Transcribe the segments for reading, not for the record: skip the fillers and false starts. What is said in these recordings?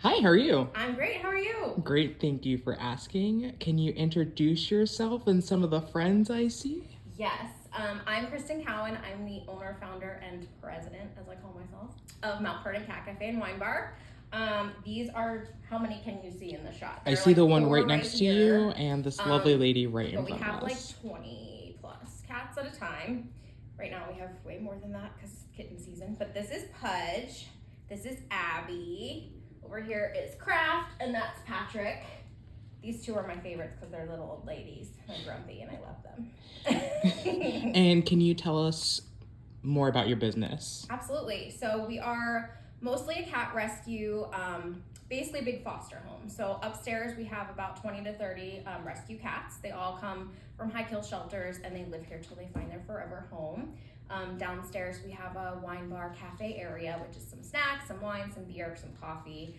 Hi, how are you? I'm great. How are you? Great, thank you for asking. Can you introduce yourself and some of the friends I see? Yes, I'm Kristen Cowan. I'm the owner, founder, and president, as I call myself, of Mount Purrnon Cat Cafe and Wine Bar. These are, how many can you see in the shot? I There are see like the one four right next to you here. and this lovely lady right in But we front have of like us. 20 plus cats at a time. Right now we have way more than that because kitten season. But this is Pudge. This is Abby. Over here is Kraft, and that's Patrick. These two are my favorites because they're little old ladies. They're grumpy and I love them. And can you tell us more about your business? Absolutely. So we are mostly a cat rescue, basically a big foster home. So upstairs we have about 20 to 30 rescue cats. They all come from high kill shelters and they live here till they find their forever home. Downstairs we have a wine bar cafe area, which is some snacks, some wine, some beer, some coffee.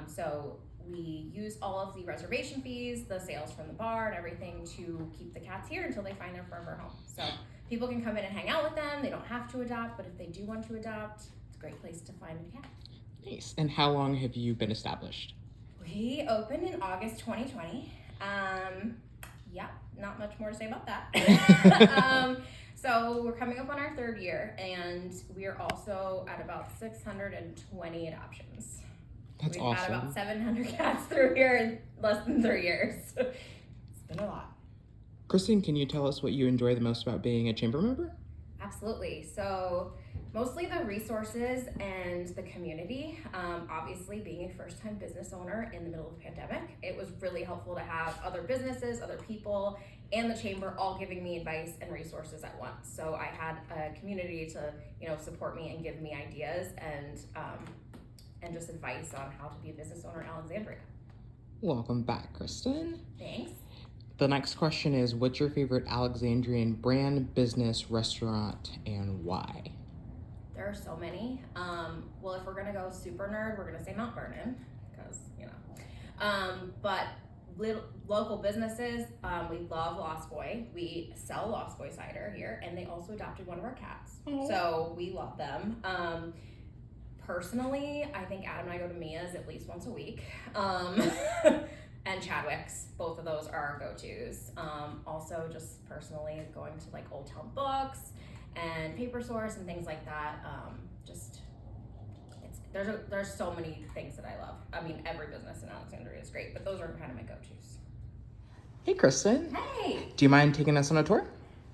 So we use all of the reservation fees, the sales from the bar and everything to keep the cats here until they find their forever home. So people can come in and hang out with them. They don't have to adopt, but if they do want to adopt, it's a great place to find a cat. Nice. And how long have you been established? We opened in August 2020. Yeah, not much more to say about that. So we're coming up on our third year, and we are also at about 620 adoptions. That's We've awesome. had about 700 cats through here in less than 3 years. It's been a lot. Kristen, can you tell us what you enjoy the most about being a chamber member? Absolutely. So mostly the resources and the community. Obviously, being a first-time business owner in the middle of the pandemic, it was really helpful to have other businesses, other people, and the chamber all giving me advice and resources at once. So I had a community to, support me and give me ideas and just advice on how to be a business owner in Alexandria. Welcome back, Kristen. Thanks. The next question is, what's your favorite Alexandrian brand, business, restaurant, and why? There are so many. Well, if we're gonna go super nerd, we're gonna say Mount Purrnon, because but local businesses, we love Lost Boy. We sell Lost Boy cider here, and they also adopted one of our cats, so we love them. Personally, I think Adam and I go to Mia's at least once a week. And Chadwick's, both of those are our go-tos. Also, just personally, going to like Old Town Books and Paper Source and things like that. There's so many things that I love. I mean, every business in Alexandria is great, but those are kind of my go-tos. Hey, Kristen. Hey! Do you mind taking us on a tour?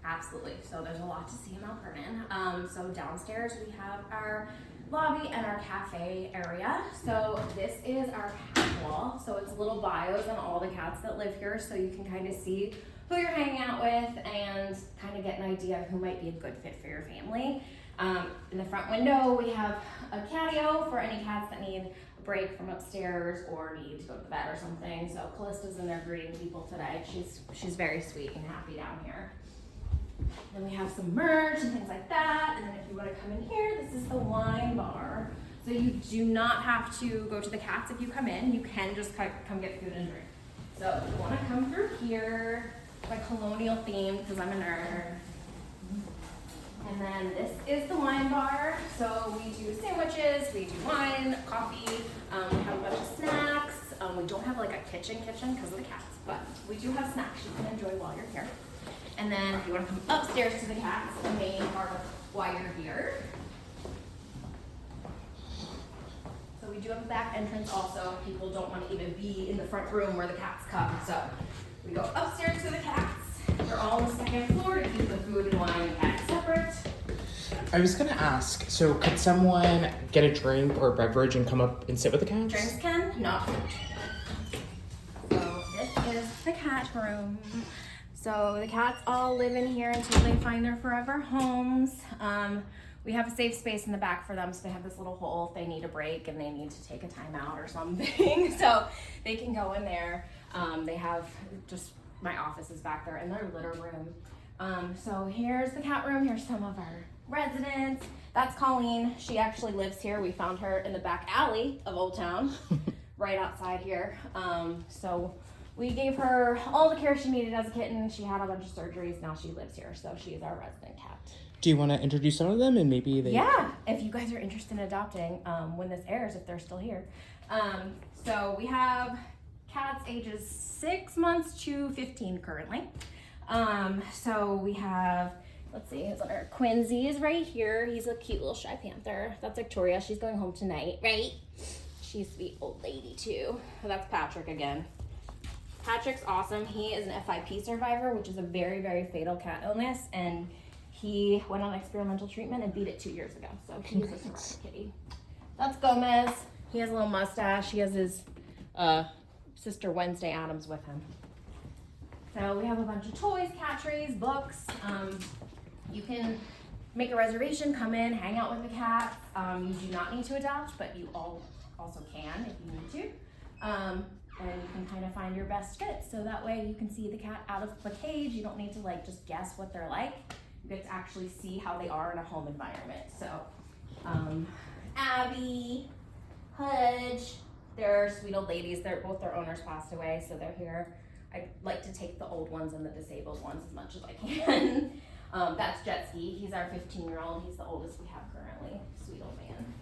Absolutely. So there's a lot to see in Mount Purrnon. So downstairs we have our lobby and our cafe area. So this is our cat wall. So it's little bios on all the cats that live here, so you can kind of see who you're hanging out with and kind of get an idea of who might be a good fit for your family. In the front window we have a catio for any cats that need a break from upstairs or need to go to the vet or something. So Callista's in there greeting people today. She's very sweet and happy down here. Then we have some merch and things like that. And then if you want to come in here, this is the wine bar. So you do not have to go to the cats if you come in. You can just come get food and drink. So if you want to come through here, like colonial themed, because I'm a nerd. And then this is the wine bar. So we do sandwiches, we do wine, coffee, we have a bunch of snacks. We don't have like a kitchen because of the cats, but we do have snacks you can enjoy while you're here. And then if you want to come upstairs to the cats, the main part of why you're here. So we do have a back entrance also. People don't want to even be in the front room where the cats come. So we go upstairs to the cats. They're all on the second floor to keep the food and wine and cats separate. I was gonna ask, so could someone get a drink or a beverage and come up and sit with the cats? Drinks can, not food. So this is the cat room. So the cats all live in here until they find their forever homes. We have a safe space in the back for them, so they have this little hole if they need a break and they need to take a time out or something. So they can go in there. They have just, my office is back there and their litter room. So here's the cat room. Here's some of our residents. That's Colleen. She actually lives here. We found her in the back alley of Old Town, right outside here. So we gave her all the care she needed as a kitten. She had a bunch of surgeries. Now she lives here, so she is our resident cat. Do you want to introduce some of them and maybe they... Yeah, if you guys are interested in adopting, when this airs, if they're still here, So we have cats ages 6 months to 15 currently. So we have, let's see, his other Quincy is right here. He's a cute little shy panther. That's Victoria. She's going home tonight, right? She's a sweet old lady too. That's Patrick again. Patrick's awesome. He is an FIP survivor, which is a very, very fatal cat illness, and he went on experimental treatment and beat it 2 years ago. So he's a survivor kitty. That's Gomez. He has a little mustache. He has his sister Wednesday Adams with him. So we have a bunch of toys, cat trays, books. You can make a reservation, come in, hang out with the cats. You do not need to adopt, but you also can if you need to. And you can kind of find your best fit. So that way you can see the cat out of the cage. You don't need to like just guess what they're like. You get to actually see how they are in a home environment. So Abby, Hudge, they're sweet old ladies. Both their owners passed away, so they're here. I like to take the old ones and the disabled ones as much as I can. That's Jet Ski. He's our 15-year-old. He's the oldest we have currently. Sweet old man.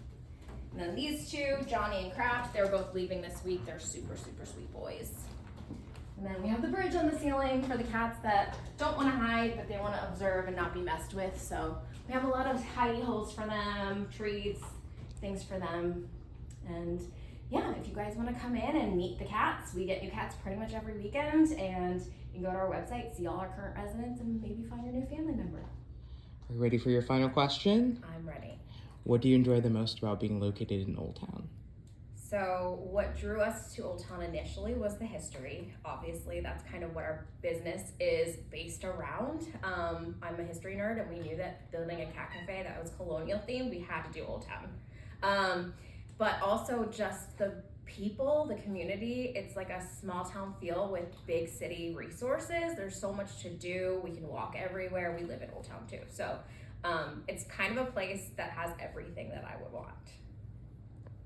And then these two, Johnny and Kraft, they're both leaving this week. They're super, super sweet boys. And then we have the bridge on the ceiling for the cats that don't want to hide, but they want to observe and not be messed with. So we have a lot of hidey holes for them, treats, things for them. And yeah, if you guys want to come in and meet the cats, we get new cats pretty much every weekend. And you can go to our website, see all our current residents, and maybe find your new family member. Are you ready for your final question? I'm ready. What do you enjoy the most about being located in Old Town? So what drew us to Old Town initially was the history. Obviously, that's kind of what our business is based around. I'm a history nerd, and we knew that building a cat cafe that was colonial themed, we had to do Old Town. But also just the people, the community, it's like a small town feel with big city resources. There's so much to do. We can walk everywhere. We live in Old Town too. So it's kind of a place that has everything that I would want.